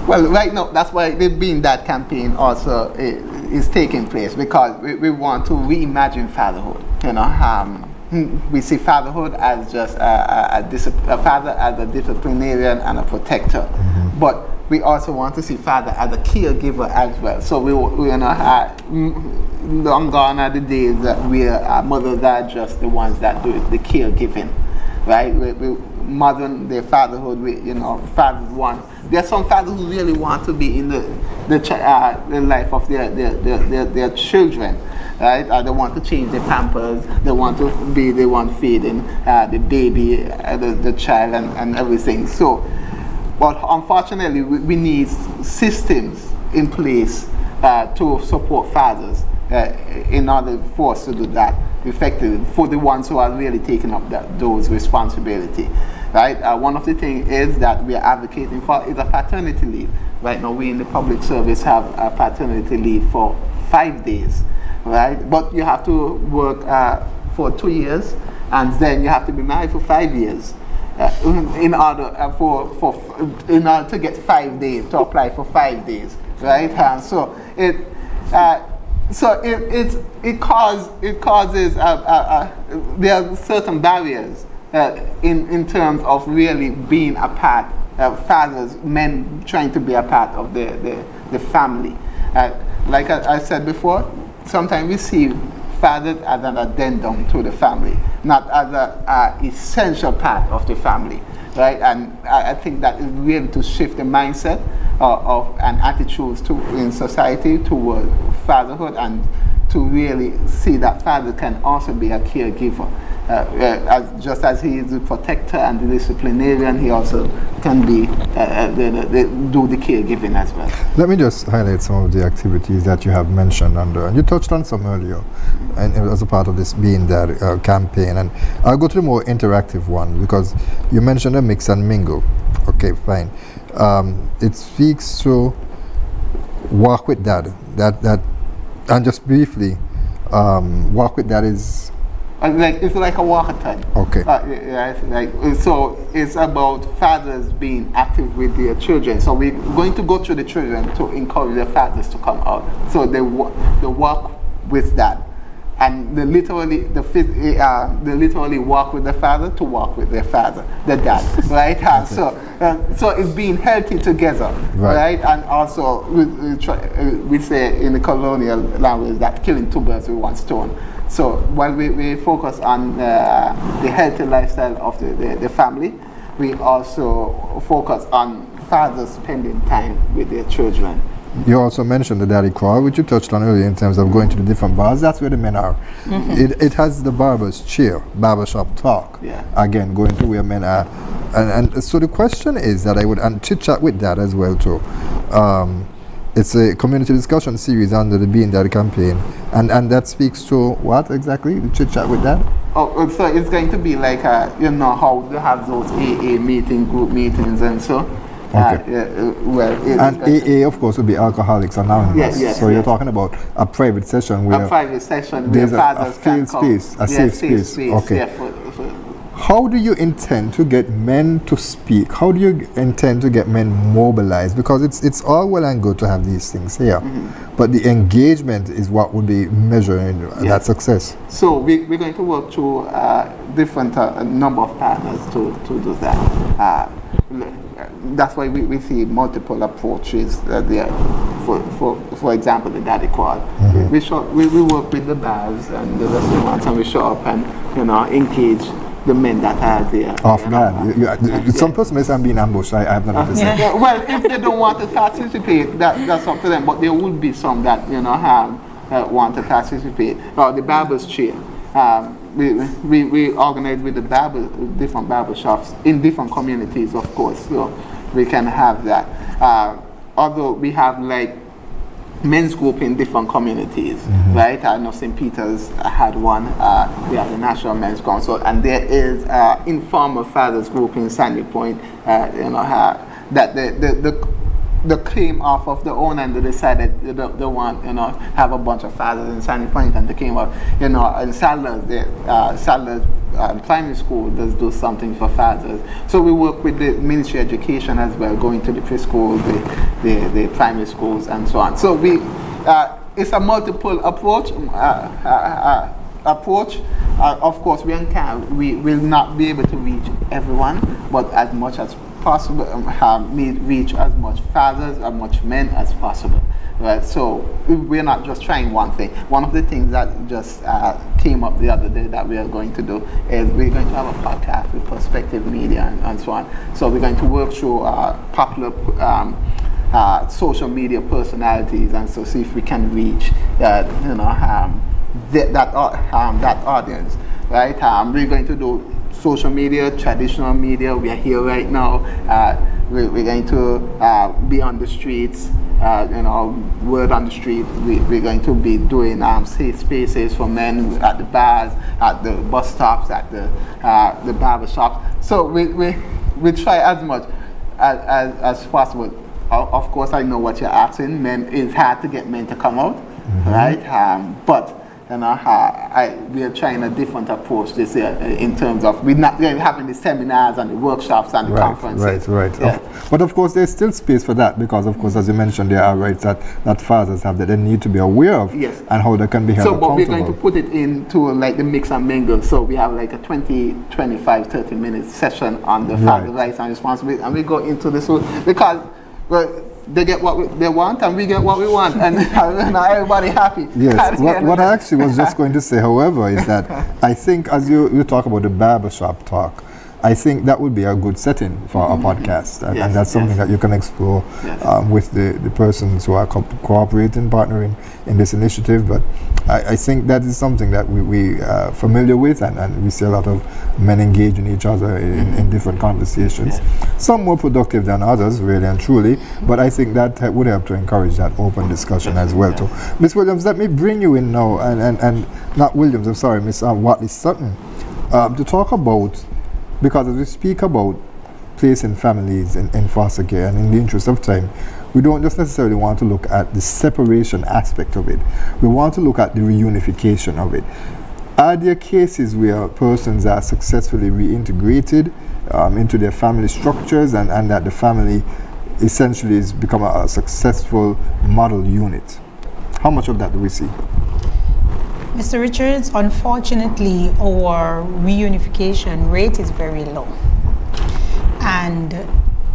Well, right now, that's why that campaign also is taking place, because we want to reimagine fatherhood. We see fatherhood as just a father as a disciplinarian and a protector, but we also want to see father as a caregiver as well. So we long gone are the days that where mothers are just the ones that do the caregiving, right? We modern their fatherhood. Fathers want. There are some fathers who really want to be in the life of their children. Right? They want to change their Pampers. They want feeding the baby, the child, and everything. So, but unfortunately, we need systems in place to support fathers in order for us to do that effectively, for the ones who are really taking up those responsibilities. Right? One of the things is that we are advocating for is a paternity leave. Right now, we in the public service have a paternity leave for 5 days. Right, but you have to work for 2 years, and then you have to be married for 5 years in order to get 5 days, to apply for 5 days, right? So it causes there are certain barriers in terms of really being a part of fathers, men trying to be a part of the family. Like I said before, sometimes we see fathers as an addendum to the family, not as an essential part of the family, right? And I think that is really to shift the mindset and attitudes in society toward fatherhood, and to really see that father can also be a caregiver. just as he is the protector and the disciplinarian, he also can be do the caregiving as well. Let me just highlight some of the activities that you have mentioned under, and you touched on some earlier, and as a part of this Being There campaign. And I'll go to the more interactive one because you mentioned a mix and mingle. Okay, fine. It speaks to Walk with Dad. That and just briefly, Walk with Dad is. It's like a walkathon. Okay. So it's about fathers being active with their children. So we're going to go through the children to encourage their fathers to come out. So they walk with Dad, and they literally walk with the father to walk with their father, the dad, right? So it's being healthy together, right? And also we say in the colonial language that killing two birds with one stone. So while we focus on the healthy lifestyle of the family, we also focus on fathers spending time with their children. You also mentioned the daddy crawl, which you touched on earlier in terms of going to the different bars. That's where the men are. It has the barber's chair, barbershop talk. Yeah. Again, going to where men are. And so the question is that I would, and chit chat with that as well too. It's a community discussion series under the Being There campaign. And that speaks to what exactly? The chit chat with that? Oh, so it's going to be like, how they have those AA group meetings and so. Okay. And AA, of course, would be Alcoholics Anonymous. Yes, so you're talking about a private session where there's a field space, a safe space. Okay. Yeah, How do you intend to get men to speak? How do you intend to get men mobilized? Because it's all well and good to have these things here, but the engagement is what would be measuring that success. So we're going to work through different number of partners to do that. That's why we see multiple approaches there. For example, the daddy quad. We work with the bars and the restaurants, and we show up and engage the men that are there. Off guard. Some person may say I'm being ambushed. I have nothing to say. Well, if they don't want to participate, that's up to them. But there will be some that want to participate. Or the barber's chair. We organize with the different barber shops in different communities, of course. So we can have that. Although we have like men's group in different communities, right? I know St. Peter's had one. We have the National Men's Council, and there is informal fathers group in Sandy Point. That they came off of their own and they decided they want have a bunch of fathers in Sandy Point, and they came up in Sadler's primary school does do something for fathers. So we work with the Ministry of Education as well, going to the preschool, the primary schools, and so on. So it's a multiple approach. Of course, we will not be able to reach everyone, but as much as possible, reach as much fathers, as much men as possible. Right, so we're not just trying one thing. One of the things that just came up the other day that we are going to do is we're going to have a podcast with Perspective Media and so on. So we're going to work through popular social media personalities and so see if we can reach that audience. Right, we're going to do social media, traditional media. We are here right now. We're going to be on the streets. Word on the street. We're going to be doing safe spaces for men at the bars, at the bus stops, at the barber shops. So we try as much as possible. Of course, I know what you're asking. It's hard to get men to come out, right? But we are trying a different approach this year in terms of we're having the seminars and the workshops and the conferences. Right. Yeah. But of course, there's still space for that because, of course, as you mentioned, there are rights that fathers have that they need to be aware of, and how they can be held accountable. But we're going to put it into like the mix and mingle. So we have like a 20, 25, 30 minute session on the father rights and responsibility, and we go into this because they get what they want and we get what we want, and everybody happy. Yes, what I actually was just going to say, however, is that I think as you talk about the barbershop talk, I think that would be a good setting for our podcast, and that's something that you can explore with the persons who are cooperating, partnering in this initiative. But I think that is something that we are familiar with, and we see a lot of men engaging each other in different conversations. Some more productive than others, really and truly, but I think that would help to encourage that open discussion as well too. Ms. Williams, let me bring you in now, and not Williams, I'm sorry, Ms. Wattley Sutton, to talk about, because as we speak about placing families in foster care, and in the interest of time, we don't just necessarily want to look at the separation aspect of it. We want to look at the reunification of it. Are there cases where persons are successfully reintegrated into their family structures, and that the family essentially has become a successful model unit? How much of that do we see? Mr. Richards, unfortunately, our reunification rate is very low. And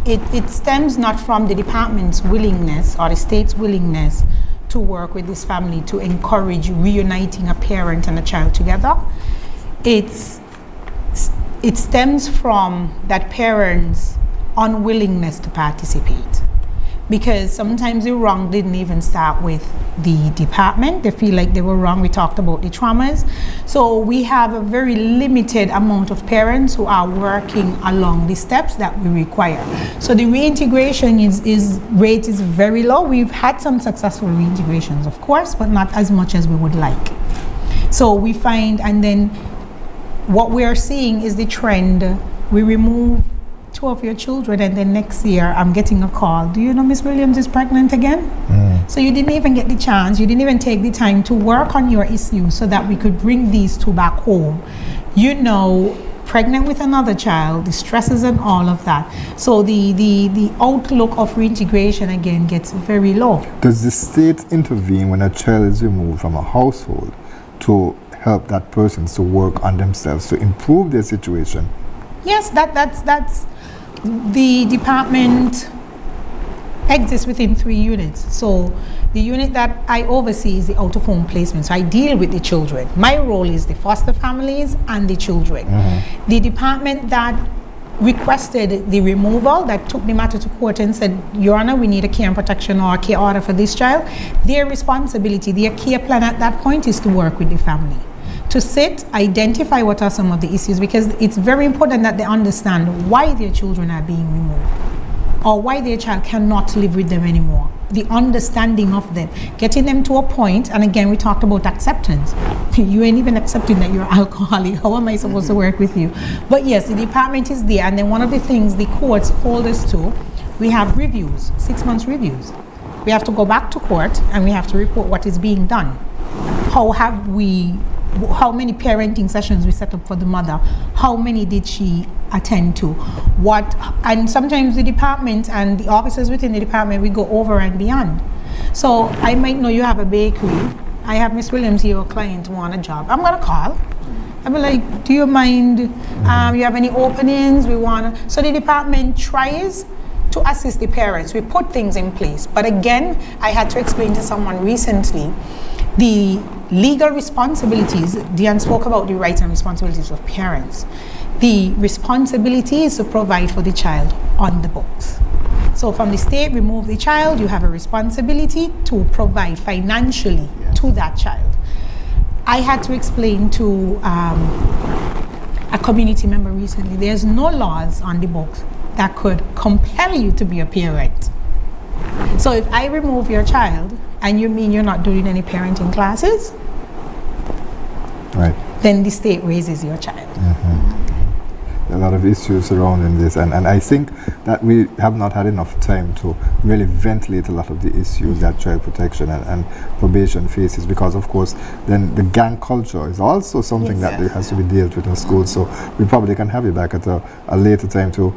it stems not from the department's willingness or the state's willingness to work with this family to encourage reuniting a parent and a child together. It stems from that parent's unwillingness to participate. Because sometimes the wrong didn't even start with the department. They feel like they were wrong. We talked about the traumas. So we have a very limited amount of parents who are working along the steps that we require. So the reintegration rate is very low. We've had some successful reintegrations, of course, but not as much as we would like. So we find, and then what we are seeing is the trend. We remove 2 of your children, and then next year I'm getting a call. Do you know Miss Williams is pregnant again? So you didn't even get the chance, you didn't even take the time to work on your issues so that we could bring these 2 back home. You know, pregnant with another child, the stresses and all of that. So the outlook of reintegration again gets very low. Does the state intervene when a child is removed from a household to help that person to work on themselves to improve their situation? Yes, that's the department exists within 3 units. So the unit that I oversee is the out-of-home placement. So I deal with the children. My role is the foster families and the children. The department that requested the removal, that took the matter to court and said, Your Honor, we need a care and protection or a care order for this child, their responsibility, their care plan at that point is to work with the family. To sit, identify what are some of the issues, because it's very important that they understand why their children are being removed or why their child cannot live with them anymore. The understanding of them, getting them to a point, and again, we talked about acceptance. You ain't even accepting that you're alcoholic. How am I supposed to work with you? But yes, the department is there, and then one of the things the courts hold us to, we have reviews, 6 months reviews. We have to go back to court and we have to report what is being done. How many parenting sessions we set up for the mother? How many did she attend to? And sometimes the department and the officers within the department, we go over and beyond. So I might know you have a bakery. I have Miss Williams here, a client want a job. I'm gonna call. I'll be like, do you mind, you have any openings? So the department tries to assist the parents. We put things in place. But again, I had to explain to someone recently, the legal responsibilities, Dion spoke about the rights and responsibilities of parents. The responsibility is to provide for the child on the books. So from the state, remove the child, you have a responsibility to provide financially to that child. I had to explain to a community member recently, there's no laws on the books that could compel you to be a parent. So if I remove your child, and you mean you're not doing any parenting classes, right, then the state raises your child. A lot of issues surrounding this, and I think that we have not had enough time to really ventilate a lot of the issues that child protection and probation faces, because of course then the gang culture is also something that has to be dealt with in schools. So we probably can have you back at a later time to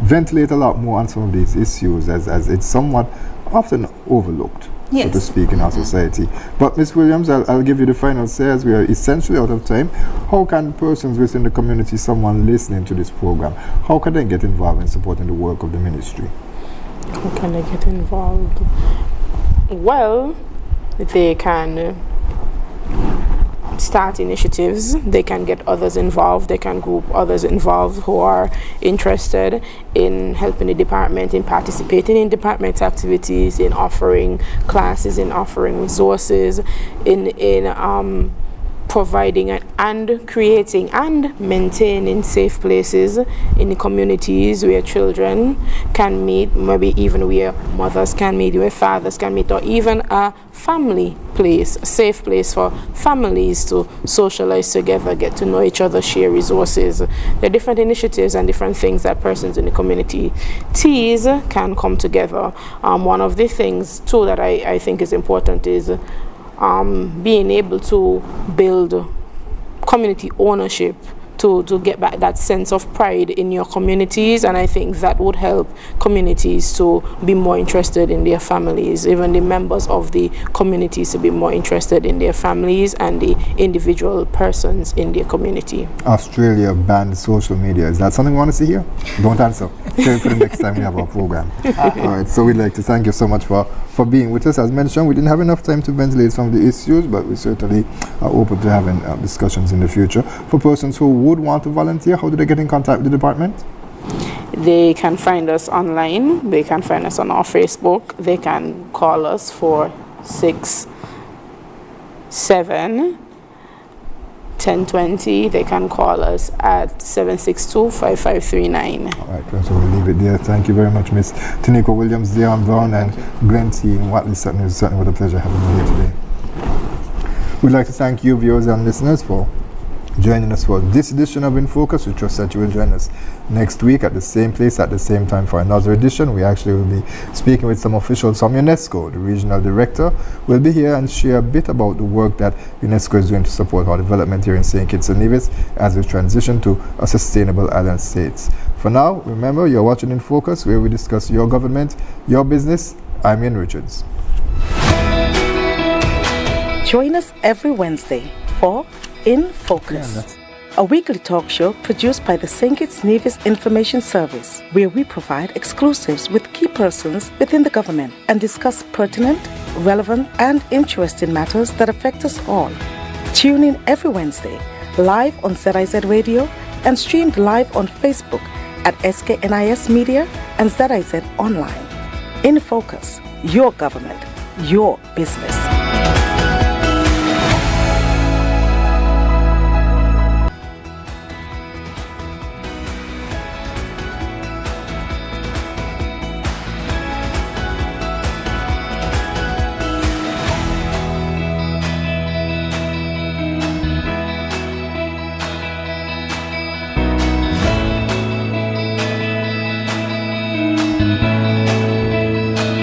ventilate a lot more on some of these issues, as it's somewhat often overlooked, so to speak, in our society. But Ms. Williams, I'll give you the final say, as we are essentially out of time. How can persons within the community, someone listening to this program, how can they get involved in supporting the work of the ministry? How can they get involved? Well, they can start initiatives. They can get others involved. They can group others involved who are interested in helping the department, in participating in department activities, in offering classes, in offering resources, in providing and creating and maintaining safe places in the communities where children can meet, maybe even where mothers can meet, where fathers can meet, or even a family place, a safe place for families to socialize together, get to know each other, share resources. There are different initiatives and different things that persons in the community can come together. One of the things too that I think is important is being able to build community ownership, to get back that sense of pride in your communities, and I think that would help communities to be more interested in their families, even the members of the communities to be more interested in their families and the individual persons in their community. Australia banned social media. Is that something we want to see here? Don't answer. Save it for the next time we have our program. All right, so we'd like to thank you so much for being with us. As mentioned, we didn't have enough time to ventilate some of the issues, but we certainly are open to having discussions in the future. For persons who would want to volunteer, how do they get in contact with the department? They can find us online. They can find us on our Facebook. They can call us 467-1020. They can call us at 762-5539. All right, so we'll leave it there. Thank you very much, Miss Tiniqua Williams, Dion, Browne, and Glentine, Wattley, Sutton. It's certainly was a pleasure having you here today. We'd like to thank you, viewers and listeners, for joining us for this edition of InFocus. We trust that you will join us next week at the same place at the same time for another edition. We actually will be speaking with some officials from UNESCO. The regional director will be here and share a bit about the work that UNESCO is doing to support our development here in St. Kitts and Nevis as we transition to a sustainable island state. For now, remember, you're watching InFocus, where we discuss your government, your business. I'm Ian Richards. Join us every Wednesday for InFocus, a weekly talk show produced by the St. Kitts Nevis Information Service, where we provide exclusives with key persons within the government and discuss pertinent, relevant, and interesting matters that affect us all. Tune in every Wednesday, live on ZIZ Radio and streamed live on Facebook at SKNIS Media and ZIZ Online. InFocus, your government, your business.